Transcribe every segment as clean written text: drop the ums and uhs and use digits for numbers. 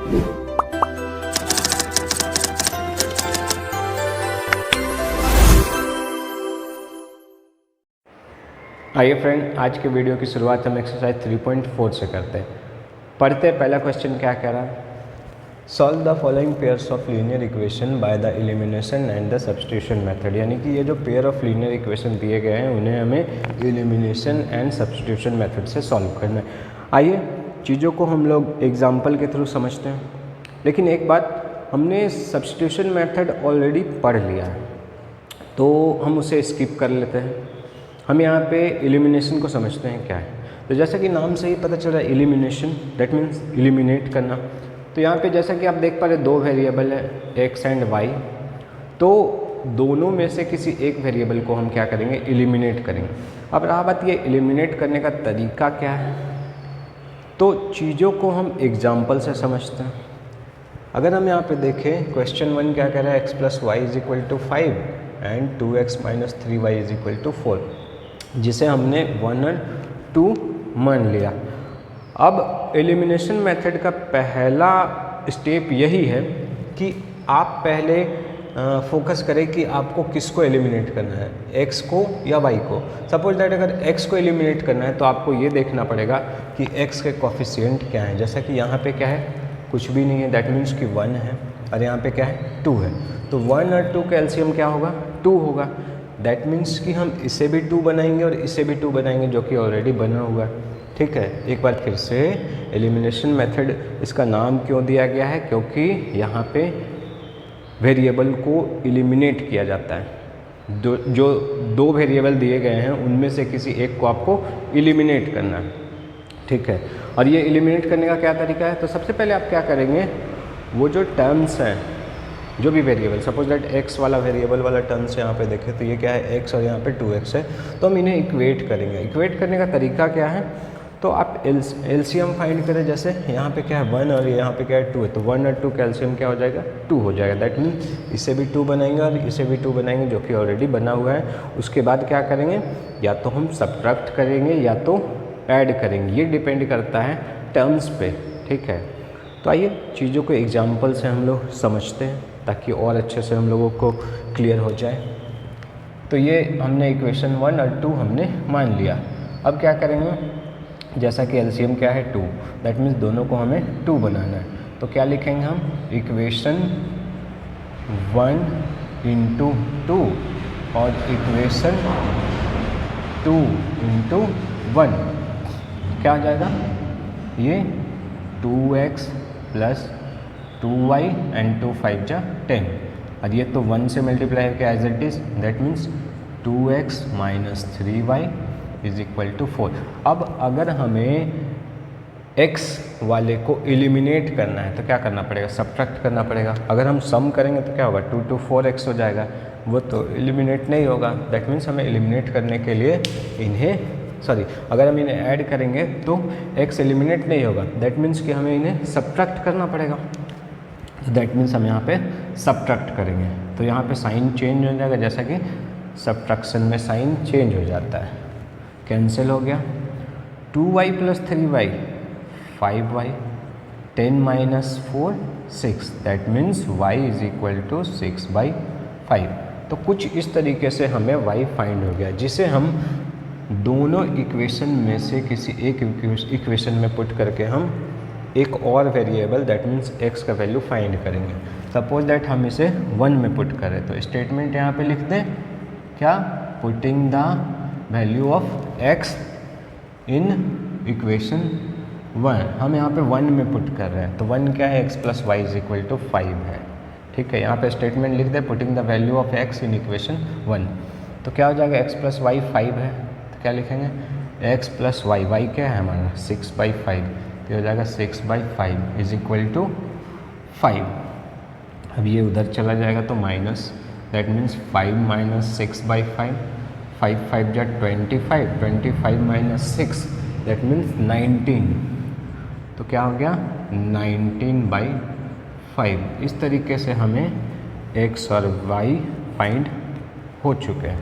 आइए फ्रेंड, आज के वीडियो की शुरुआत हम एक्सरसाइज 3.4 से करते हैं। पढ़ते पहला क्वेश्चन क्या कह रहा है, solve the following pairs of linear equation by the elimination and the substitution method. यानी कि ये जो पेयर ऑफ लीनियर इक्वेशन दिए गए हैं उन्हें हमें एलिमिनेशन एंड सब्स्टिट्यूशन मेथड से सॉल्व करना है। आइए चीज़ों को हम लोग एग्जाम्पल के थ्रू समझते हैं। लेकिन एक बात, हमने सब्स्टिट्यूशन मेथड ऑलरेडी पढ़ लिया है तो हम उसे स्किप कर लेते हैं। हम यहाँ पे एलिमिनेशन को समझते हैं क्या है। तो जैसा कि नाम से ही पता चल रहा है एलिमिनेशन, दैट मीन्स एलिमिनेट करना। तो यहाँ पे जैसा कि आप देख पा रहे दो वेरिएबल है एक्स एंड वाई, तो दोनों में से किसी एक वेरिएबल को हम क्या करेंगे, एलिमिनेट करेंगे। अब रहा बात ये एलिमिनेट करने का तरीका क्या है, तो चीज़ों को हम एग्जाम्पल से समझते हैं। अगर हम यहाँ पे देखें क्वेश्चन 1 क्या कह रहा है, x plus y is equal to 5 and 2x minus 3y is equal to 4, जिसे हमने 1 और 2 मान लिया। अब एलिमिनेशन मेथड का पहला स्टेप यही है कि आप पहले फोकस करें कि आपको किसको एलिमिनेट करना है, x को या y को। सपोज दैट अगर x को एलिमिनेट करना है तो आपको ये देखना पड़ेगा कि x के कोफिशिएंट क्या है। जैसा कि यहाँ पे क्या है, कुछ भी नहीं है, दैट मीन्स कि 1 है, और यहाँ पे क्या है, 2 है। तो 1 और 2 का एलसीएम क्या होगा, 2 होगा। दैट मीन्स कि हम इसे भी 2 बनाएंगे और इसे भी 2 बनाएंगे, जो कि ऑलरेडी बना हुआ है। ठीक है, एक बार फिर से एलिमिनेशन मेथड इसका नाम क्यों दिया गया है, क्योंकि यहाँ पे वेरिएबल को एलिमिनेट किया जाता है। जो दो वेरिएबल दिए गए हैं उनमें से किसी एक को आपको एलिमिनेट करना है। ठीक है, और ये एलिमिनेट करने का क्या तरीका है, तो सबसे पहले आप क्या करेंगे, वो जो टर्म्स हैं, जो भी वेरिएबल, सपोज दैट x वाला वेरिएबल वाला टर्म्स यहाँ पे देखें तो ये क्या है, x और यहाँ पे 2x है, तो हम इन्हें इक्वेट करेंगे। इक्वेट करने का तरीका क्या है, तो आप एलसीएम फाइंड करें। जैसे यहाँ पे क्या है 1 और यहाँ पे क्या है 2 है, तो 1 और 2 का एलसीएम क्या हो जाएगा, 2 हो जाएगा। दैट मीन इसे भी 2 बनाएंगे और इसे भी 2 बनाएंगे, जो कि ऑलरेडी बना हुआ है। उसके बाद क्या करेंगे, या तो हम सब्ट्रैक्ट करेंगे या तो ऐड करेंगे, ये डिपेंड करता है टर्म्स पे। ठीक है, तो आइए चीज़ों को एग्जाम्पल से हम लोग समझते हैं ताकि और अच्छे से हम लोगों को क्लियर हो जाए। तो ये हमने इक्वेशन 1 और 2 हमने मान लिया। अब क्या करेंगे, जैसा कि एलसीएम क्या है 2, दैट मीन्स दोनों को हमें 2 बनाना है। तो क्या लिखेंगे हम, इक्वेशन 1 इंटू 2 और इक्वेशन 2 इंटू 1 क्या हो जाएगा, ये 2x प्लस 2y एंड 2 5 जा 10, और ये तो 1 से मल्टीप्लाई है क्या, as it is, that means 2x minus 3y is equal to 4। अब अगर हमें x वाले को एलिमिनेट करना है तो क्या करना पड़ेगा, सब्ट्रैक्ट करना पड़ेगा। अगर हम सम करेंगे तो क्या होगा, 2 to 4x हो जाएगा, वो तो एलिमिनेट नहीं होगा। दैट मीन्स हमें एलिमिनेट करने के लिए अगर हम इन्हें ऐड करेंगे तो x एलिमिनेट नहीं होगा। दैट मीन्स कि हमें इन्हें सब्ट्रैक्ट करना पड़ेगा। दैट मीन्स हम यहाँ पे सब्ट्रैक्ट करेंगे तो यहाँ पे साइन चेंज हो जाएगा, जैसा कि सब्ट्रैक्शन में साइन चेंज हो जाता है। कैंसिल हो गया, 2y plus 3y 5y, 10 minus 4 6, that means y is equal to 6/5। तो कुछ इस तरीके से हमें y फाइंड हो गया, जिसे हम दोनों इक्वेशन में से किसी एक इक्वेशन में पुट करके हम एक और वेरिएबल दैट मीन्स x का वैल्यू फाइंड करेंगे। सपोज दैट हम इसे 1 में पुट करें तो स्टेटमेंट यहाँ पे लिख दें क्या, putting the value of x in equation 1। हम यहाँ पे 1 में पुट कर रहे हैं तो 1 क्या है, x plus y is equal to 5 है। ठीक है, यहाँ पे स्टेटमेंट लिख दें putting the value of x in equation 1, तो क्या हो जाएगा, x प्लस वाई 5 है, तो क्या लिखेंगे, x प्लस वाई, वाई क्या है हमारा 6/5, तो हो जाएगा 6/5 इज इक्वल टू 5। अब ये उधर चला जाएगा तो माइनस, दैट मीन्स 5 माइनस 6/5, 5 5 जा 25, 25 माइनस 6 दैट मीन्स 19, तो क्या हो गया 19/5। इस तरीके से हमें x और y फाइंड हो चुके हैं।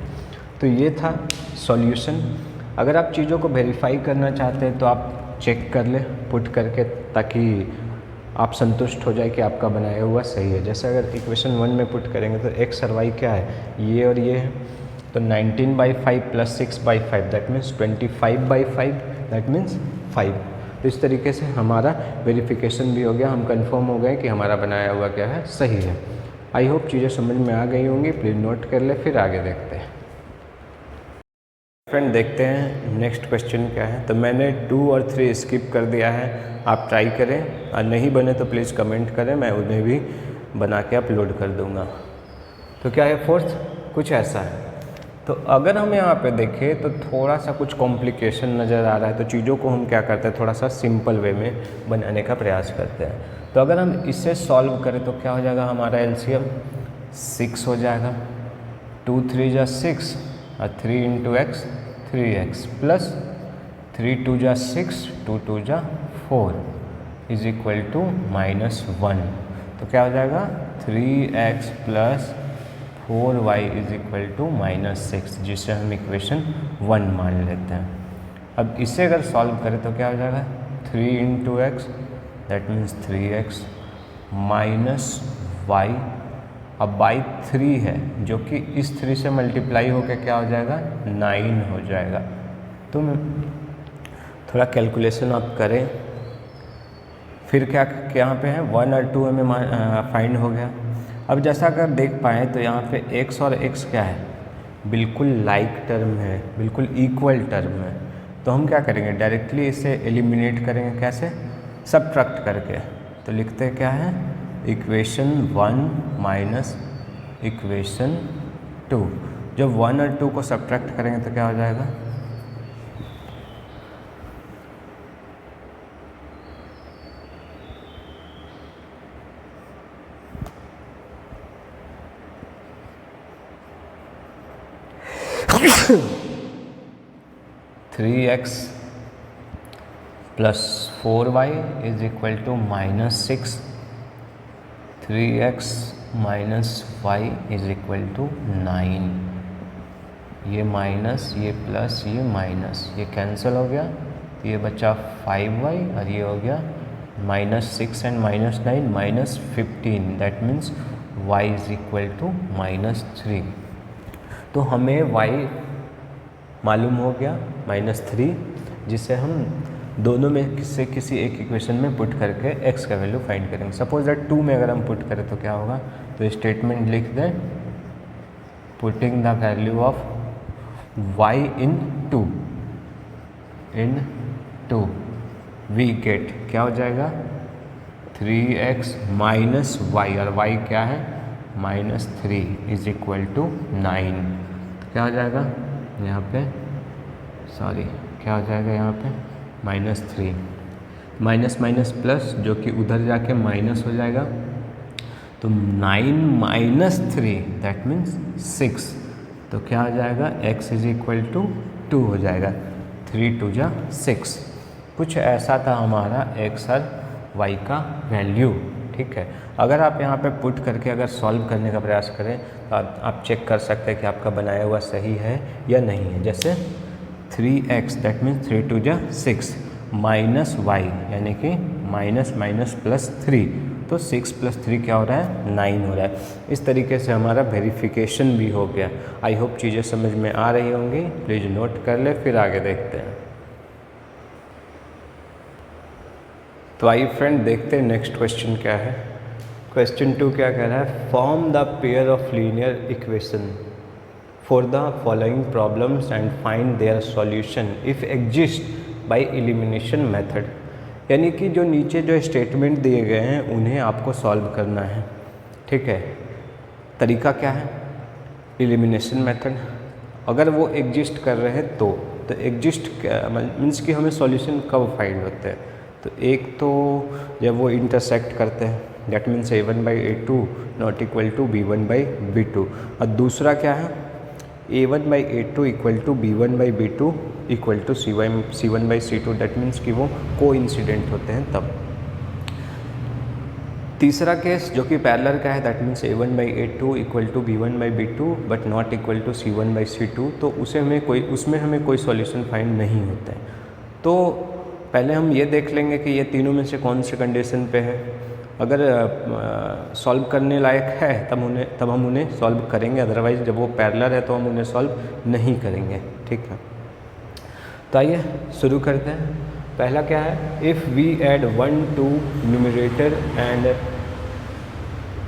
तो ये था सॉल्यूशन। अगर आप चीज़ों को वेरीफाई करना चाहते हैं तो आप चेक कर ले पुट करके, ताकि आप संतुष्ट हो जाए कि आपका बनाया हुआ सही है। जैसे अगर इक्वेशन 1 में पुट करेंगे तो x और y क्या है, ये और ये है, तो 19/5 plus 6/5 that means 25/5 that means 5। तो इस तरीके से हमारा वेरिफिकेशन भी हो गया, हम कंफर्म हो गए कि हमारा बनाया हुआ क्या है, सही है। आई होप चीज़ें समझ में आ गई होंगी, प्लीज़ नोट कर ले, फिर आगे देखते हैं। फ्रेंड देखते हैं नेक्स्ट क्वेश्चन क्या है। तो मैंने 2 और 3 स्किप कर दिया है, आप ट्राई करें और नहीं बने तो प्लीज़ कमेंट करें, मैं उन्हें भी बना के अपलोड कर दूंगा। तो क्या है फोर्थ, कुछ ऐसा है। तो अगर हम यहाँ पे देखें तो थोड़ा सा कुछ कॉम्प्लिकेशन नज़र आ रहा है, तो चीज़ों को हम क्या करते हैं, थोड़ा सा सिंपल वे में बनाने का प्रयास करते हैं। तो अगर हम इसे सॉल्व करें तो क्या हो जाएगा, हमारा एलसीएम 6 हो जाएगा, 2 3 जा 6 और 3 इंटू एक्स 3x प्लस 3 2 जा 6 2 2 जा 4 इज इक्वल टू -1। तो क्या हो जाएगा 3x plus 4y is equal to -6, जिसे हम इक्वेशन 1 मान लेते हैं। अब इसे अगर सॉल्व करें तो क्या हो जाएगा 3 into x that means 3x minus y, अब बाई 3 है जो कि इस 3 से मल्टीप्लाई होकर क्या हो जाएगा 9 हो जाएगा। तो थोड़ा कैलकुलेशन आप करें, फिर क्या यहाँ पे है 1 और 2 हमें फाइंड हो गया। अब जैसा अगर देख पाएँ तो यहाँ पे x और x क्या है, बिल्कुल लाइक टर्म है, बिल्कुल इक्वल टर्म है। तो हम क्या करेंगे, डायरेक्टली इसे एलिमिनेट करेंगे, कैसे, सबट्रैक्ट करके। तो लिखते क्या है इक्वेशन 1 माइनस इक्वेशन 2। जब 1 और 2 को सबट्रैक्ट करेंगे तो क्या हो जाएगा 3x plus 4y is equal to -6, 3x minus y is equal to 9। ये माइनस, ये प्लस, ये माइनस, ये कैंसिल हो गया, तो ये बचा 5y और ये हो गया -6 and -9 -15 that means y is equal to -3। तो हमें y मालूम हो गया -3, जिसे हम दोनों में से किसी एक इक्वेशन में पुट करके x का वैल्यू फाइंड करेंगे। सपोज दैट 2 में अगर हम पुट करें तो क्या होगा, तो स्टेटमेंट लिख दें putting the value of y in 2 we get, क्या हो जाएगा 3x माइनस वाई, और y क्या है -3 इज इक्वल टू 9। तो क्या हो जाएगा यहाँ पे, सॉरी क्या हो जाएगा यहाँ पे -3, माइनस माइनस प्लस जो कि उधर जाके माइनस हो जाएगा, तो 9 - 3 दैट मीन्स 6। तो क्या हो जाएगा x इज इक्वल टू 2 हो जाएगा, 3 2 जा 6। कुछ ऐसा था हमारा x और y का वैल्यू, ठीक है। अगर आप यहाँ पे पुट करके अगर सॉल्व करने का प्रयास करें तो आप चेक कर सकते हैं कि आपका बनाया हुआ सही है या नहीं है। जैसे 3x दैट मीन्स 3 2 जा 6 माइनस y यानी कि माइनस प्लस 3, तो 6 + 3 क्या हो रहा है 9 हो रहा है। इस तरीके से हमारा वेरिफिकेशन भी हो गया। आई होप चीज़ें समझ में आ रही होंगी, प्लीज़ नोट कर ले, फिर आगे देखते हैं। तो आइए फ्रेंड देखते हैं नेक्स्ट क्वेश्चन क्या है। क्वेश्चन 2 क्या कह रहा है, form the pair of linear equation for the following problems and find their solution if exist by elimination method. यानी कि जो नीचे जो स्टेटमेंट दिए गए हैं उन्हें आपको सॉल्व करना है, ठीक है। तरीका क्या है, एलिमिनेशन मेथड। अगर वो एग्जिस्ट कर रहे हैं तो एग्जिस्ट मीन्स कि हमें सॉल्यूशन कब फाइंड होते हैं, तो एक तो जब वो इंटरसेक्ट करते हैं that means a1/a2 not equal to b1/b2, और दूसरा क्या है a1/a2 equal to b1/b2 equal to c1/c2 that means कि वो कोइंसिडेंट होते हैं तब। तीसरा केस जो कि पैरेलल का है that means a1/a2 equal to b1/b2 but not equal to c1/c2, तो उसमें हमें कोई सॉल्यूशन फाइंड नहीं होता है। तो पहले हम ये देख लेंगे कि ये तीनों में से कौन सी कंडीशन पे है। अगर सॉल्व करने लायक है तब हम उन्हें सॉल्व करेंगे, अदरवाइज़ जब वो पैरेलल है तो हम उन्हें सॉल्व नहीं करेंगे। ठीक है, तो आइए शुरू करते हैं। पहला क्या है, if we add 1 to numerator and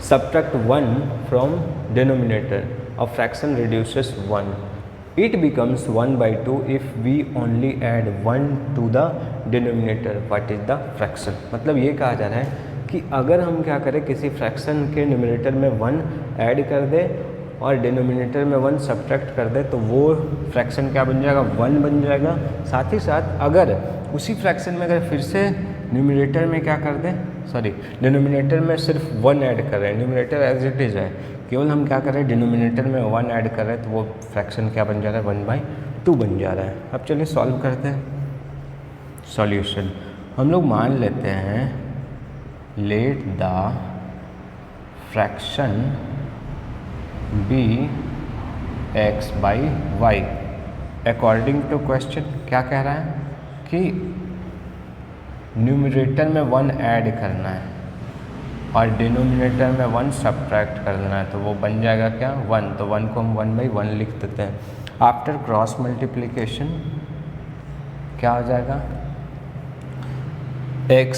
subtract 1 from denominator, a fraction reduces 1. It becomes 1 by 2 if we only add 1 to the denominator. What is the fraction? मतलब ये कहा जा रहा है कि अगर हम क्या करें, किसी फ्रैक्शन के न्यूमरेटर में 1 ऐड कर दे और डिनोमिनेटर में 1 सब्ट्रैक्ट कर दे तो वो फ्रैक्शन क्या बन जाएगा, 1 बन जाएगा। साथ ही साथ अगर उसी फ्रैक्शन में अगर फिर से न्यूमरेटर में क्या कर दें, डिनोमिनेटर में सिर्फ 1 ऐड कर रहे हैं, न्यूमरेटर एज इट इज़ है, केवल हम क्या कर रहे हैं डिनोमिनेटर में 1 ऐड कर रहे हैं, तो वो फ्रैक्शन क्या बन जा रहा है, 1/2 बन जा रहा है। अब चलिए सॉल्व करते हैं। सॉल्यूशन हम लोग मान लेते हैं, let the fraction be x/y। According to question क्या कह रहा है कि न्यूमरेटर में 1 ऐड करना है और डिनोमिनेटर में 1 सब्ट्रैक्ट करना है, तो वो बन जाएगा क्या, 1। तो 1 को हम 1/1 लिख देते हैं। आफ्टर क्रॉस मल्टीप्लिकेशन क्या हो जाएगा, x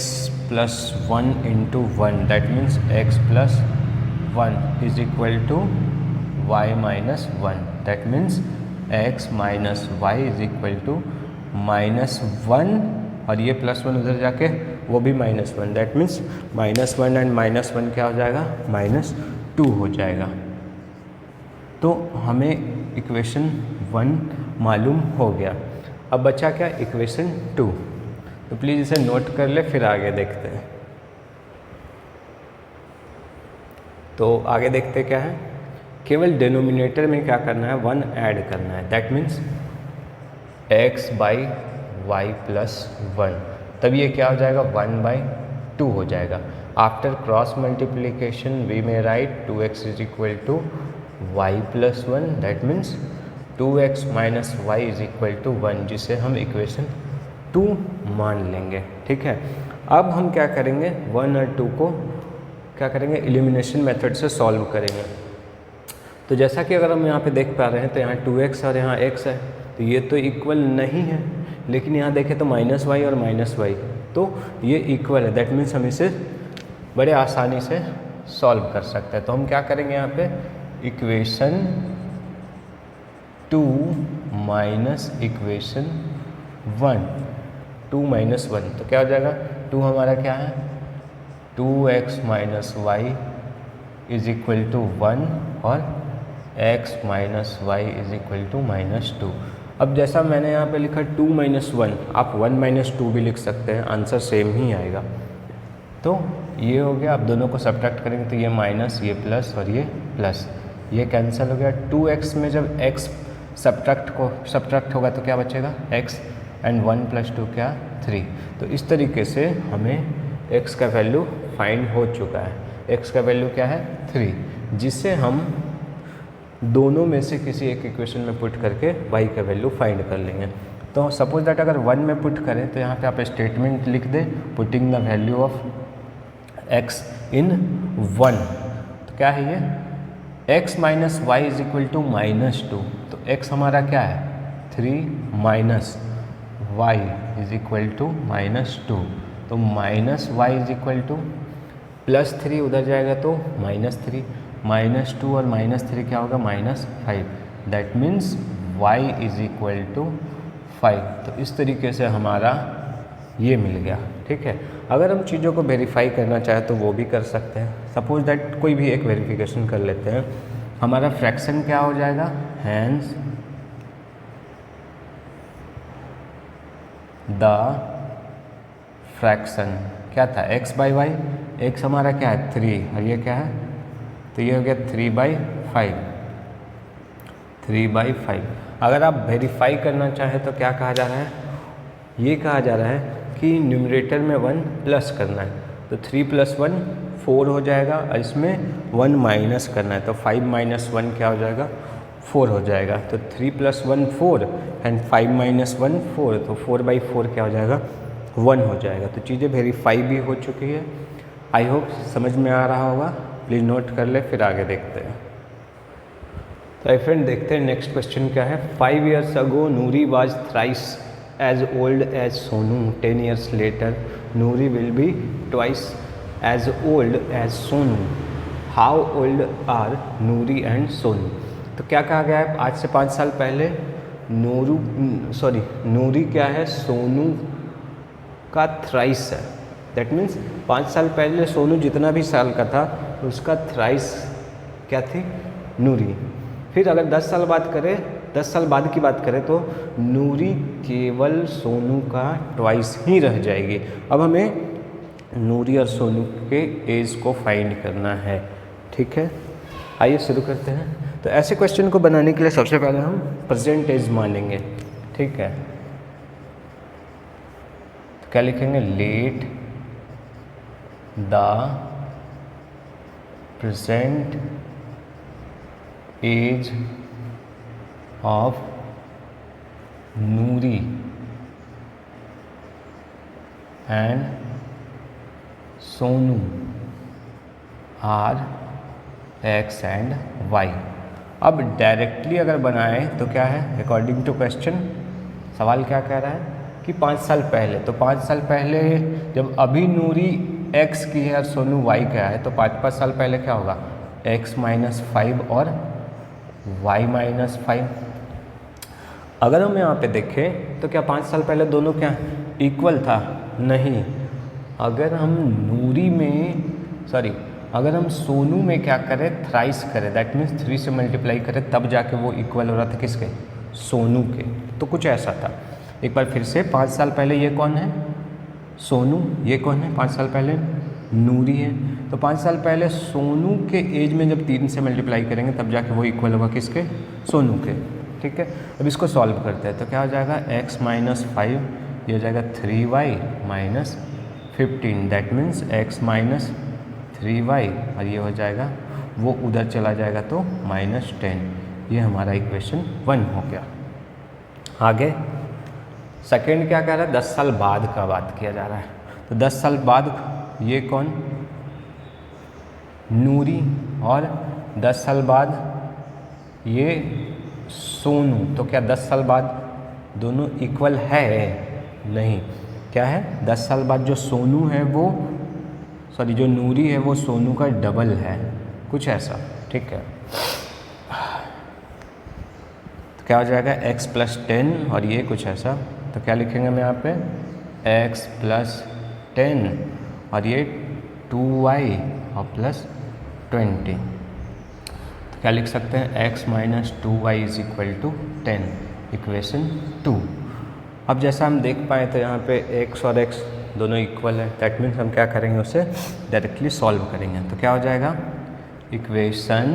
+ 1 × 1, that means x + 1 is equal to y - 1, that means x - y is equal to -1 और ये +1 उधर जाके वो भी -1, दैट मीन्स -1 एंड -1 क्या हो जाएगा, -2 हो जाएगा। तो हमें इक्वेशन 1 मालूम हो गया। अब बचा क्या, इक्वेशन 2। तो प्लीज़ इसे नोट कर ले, फिर आगे देखते हैं। तो आगे देखते क्या है, केवल डिनोमिनेटर में क्या करना है, 1 ऐड करना है, दैट मीन्स x/y + 1, तब ये क्या हो जाएगा, 1/2 हो जाएगा। After cross multiplication we may write 2x is equal to y + 1, that means 2x - y is equal to 1, जिसे हम इक्वेशन 2 मान लेंगे। ठीक है, अब हम क्या करेंगे, 1 और 2 को क्या करेंगे, एलिमिनेशन मेथड से सॉल्व करेंगे। तो जैसा कि अगर हम यहाँ पे देख पा रहे हैं, तो यहाँ 2x और यहाँ x है, तो ये तो इक्वल नहीं है, लेकिन यहाँ देखें तो -y और -y, तो ये इक्वल है, दैट मीन्स हम इसे बड़े आसानी से सॉल्व कर सकते हैं। तो हम क्या करेंगे यहाँ पे, इक्वेशन 2 माइनस इक्वेशन 1, 2 - 1, तो क्या हो जाएगा, 2 हमारा क्या है, 2x - y is equal to 1 और x - y is equal to -2। अब जैसा मैंने यहाँ पे लिखा 2 - 1, आप 1 - 2 भी लिख सकते हैं, आंसर सेम ही आएगा। तो ये हो गया, आप दोनों को सब्ट्रैक्ट करेंगे तो ये माइनस, ये प्लस और ये प्लस, ये कैंसिल हो गया। 2x में जब x सब्ट्रैक्ट होगा तो क्या बचेगा, x एंड 1 + 2 क्या, 3। तो इस तरीके से हमें x का वैल्यू फाइंड हो चुका है। x का वैल्यू क्या है, 3, जिससे हम दोनों में से किसी एक इक्वेशन में पुट करके y का वैल्यू फाइंड कर लेंगे। तो सपोज दैट अगर 1 में पुट करें तो यहाँ पे आप स्टेटमेंट लिख दें, putting the value of x in 1, तो क्या है ये, x - y is equal to -2, तो x हमारा क्या है, 3 minus y is equal to -2, तो -y इज इक्वल टू +3 उधर जाएगा तो -3, -2 और -3 क्या होगा, -5, that means y is equal to 5। तो इस तरीके से हमारा ये मिल गया। ठीक है, अगर हम चीज़ों को वेरीफाई करना चाहें तो वो भी कर सकते हैं। सपोज दैट कोई भी एक वेरिफिकेशन कर लेते हैं, हमारा फ्रैक्शन क्या हो जाएगा, हैंस द फ्रैक्शन क्या था, x/y, x हमारा क्या है 3 और ये क्या है, तो ये हो गया 3/5। अगर आप वेरीफाई करना चाहें तो क्या कहा जा रहा है, ये कहा जा रहा है कि न्यूमरेटर में 1 प्लस करना है, तो 3 + 1 4 हो जाएगा और इसमें 1 माइनस करना है, तो 5 - 1 क्या हो जाएगा, 4 हो जाएगा। तो 3 + 1 4 एंड 5 - 1 4, तो 4/4 क्या हो जाएगा, 1 हो जाएगा। तो चीज़ें वेरीफाई भी हो चुकी है। आई होप समझ में आ रहा होगा, प्लीज़ नोट कर ले, फिर आगे देखते हैं। तो फ्रेंड देखते हैं नेक्स्ट क्वेश्चन क्या है। 5 years ago Noori was thrice as old as Sonu, 10 years later Noori will be twice as old as Sonu, how old are Noori and Sonu. तो क्या कहा गया है, आज से 5 साल पहले नूरी क्या है, सोनू का थ्राइस है। दैट मीन्स 5 साल पहले सोनू जितना भी साल का था उसका थ्राइस क्या थी, नूरी। फिर अगर 10 साल बाद करें, 10 साल बाद की बात करें तो नूरी केवल सोनू का ट्वाइस ही रह जाएगी। अब हमें नूरी और सोनू के एज को फाइंड करना है, ठीक है। आइए शुरू करते हैं। तो ऐसे क्वेश्चन को बनाने के लिए सबसे पहले हम प्रेजेंट एज मानेंगे, ठीक है। तो क्या लिखेंगे, let the present age of Noori and Sonu are x and y. अब डायरेक्टली अगर बनाएं तो क्या है, अकॉर्डिंग टू क्वेश्चन सवाल क्या कह रहा है कि 5 साल पहले, तो 5 साल पहले जब अभी नूरी x की है और सोनू y का है, तो 5 साल पहले क्या होगा, x - 5 और y - 5। अगर हम यहाँ पे देखें तो क्या 5 साल पहले दोनों क्या इक्वल था, नहीं। अगर हम अगर हम सोनू में क्या करें, थ्राइस करें, दैट मीन्स 3 से मल्टीप्लाई करें, तब जाके वो इक्वल हो रहा था किसके, सोनू के। तो कुछ ऐसा था। एक बार फिर से, 5 साल पहले ये कौन है, सोनू, ये कौन है 5 साल पहले, नूरी है। तो 5 साल पहले सोनू के एज में जब 3 से मल्टीप्लाई करेंगे तब जाके वो इक्वल होगा किसके, सोनू के, ठीक है। अब इसको सॉल्व करते हैं। तो क्या हो जाएगा, x - 5, ये हो जाएगा 3y - 15, that means x - 3y, और ये हो जाएगा, वो उधर चला जाएगा तो -10। ये हमारा इक्वेशन 1 हो गया। आगे सेकेंड क्या कह रहा है, 10 साल बाद का बात किया जा रहा है। तो 10 साल बाद ये कौन, नूरी, और 10 साल बाद ये सोनू। तो क्या 10 साल बाद दोनों इक्वल है, नहीं। क्या है, 10 साल बाद जो सोनू है वो जो नूरी है वो सोनू का डबल है, कुछ ऐसा, ठीक है। तो क्या हो जाएगा, x + 10 और ये कुछ ऐसा। तो क्या लिखेंगे हम यहाँ पे, x + 10 और ये 2y और +20। तो क्या लिख सकते हैं, x - 2y = 10, इक्वेशन 2। अब जैसा हम देख पाए तो यहाँ पे x और x दोनों इक्वल है, दैट मीन्स हम क्या करेंगे, उसे डायरेक्टली सॉल्व करेंगे। तो क्या हो जाएगा, इक्वेशन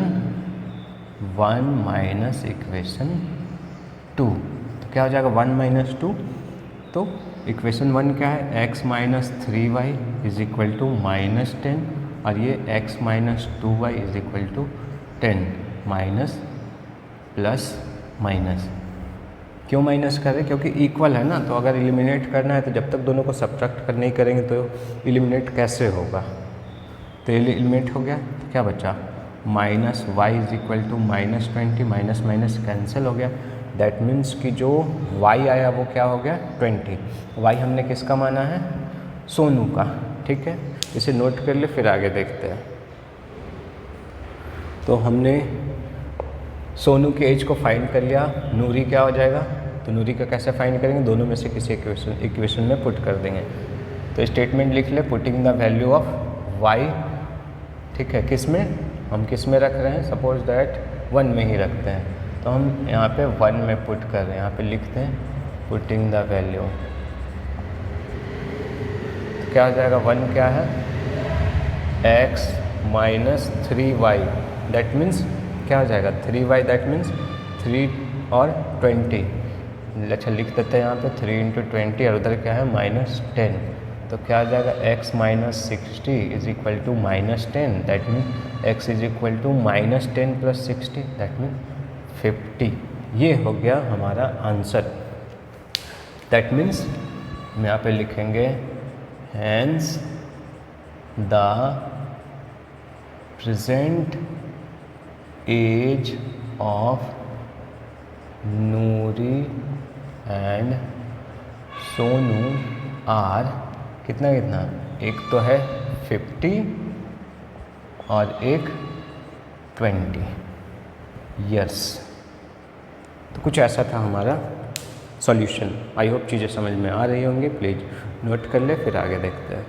1 - इक्वेशन 2। तो क्या हो जाएगा, 1 - 2। तो इक्वेशन 1 क्या है, x - 3y = -10 और ये x - 2y = 10, minus plus minus. क्यों माइनस कर रहे हैं, क्योंकि इक्वल है ना। तो अगर एलिमिनेट करना है तो जब तक दोनों को सब्ट्रैक्ट नहीं करेंगे तो एलिमिनेट कैसे होगा। तो एलिमिनेट हो गया, तो क्या बचा, -y = -20, माइनस माइनस कैंसिल हो गया। दैट मीन्स कि जो y आया वो क्या हो गया, 20। y हमने किसका माना है, सोनू का, ठीक है। इसे नोट कर ले, फिर आगे देखते हैं। तो हमने सोनू के एज को फाइंड कर लिया, नूरी क्या हो जाएगा, तो नूरी का कैसे फाइंड करेंगे, दोनों में से किसी इक्वेशन में पुट कर देंगे। तो स्टेटमेंट लिख ले, putting the value of y, ठीक है, किस में, हम किस में रख रहे हैं, सपोज दैट 1 में ही रखते हैं। तो हम यहाँ पे 1 में पुट कर रहे हैं, यहाँ पे लिखते हैं पुटिंग द वैल्यू। तो क्या हो जाएगा, 1 क्या है, x - 3y, दैट मीन्स क्या हो जाएगा, 3y, दैट मीन्स 3 और 20। अच्छा लिख देते हैं यहाँ पे 3 × 20 और उधर क्या है -10। तो क्या हो जाएगा, x - 60 = -10, that mean x = -10 + 60, that mean 50। ये हो गया हमारा आंसर। दैट मीन्स हम यहाँ पे लिखेंगे hence the present age of Noori and Sonu are कितना कितना, एक तो है 50 और एक 20 ईयर्स। तो कुछ ऐसा था हमारा सॉल्यूशन। आई होप चीज़ें समझ में आ रही होंगी, प्लीज़ नोट कर ले, फिर आगे देखते हैं।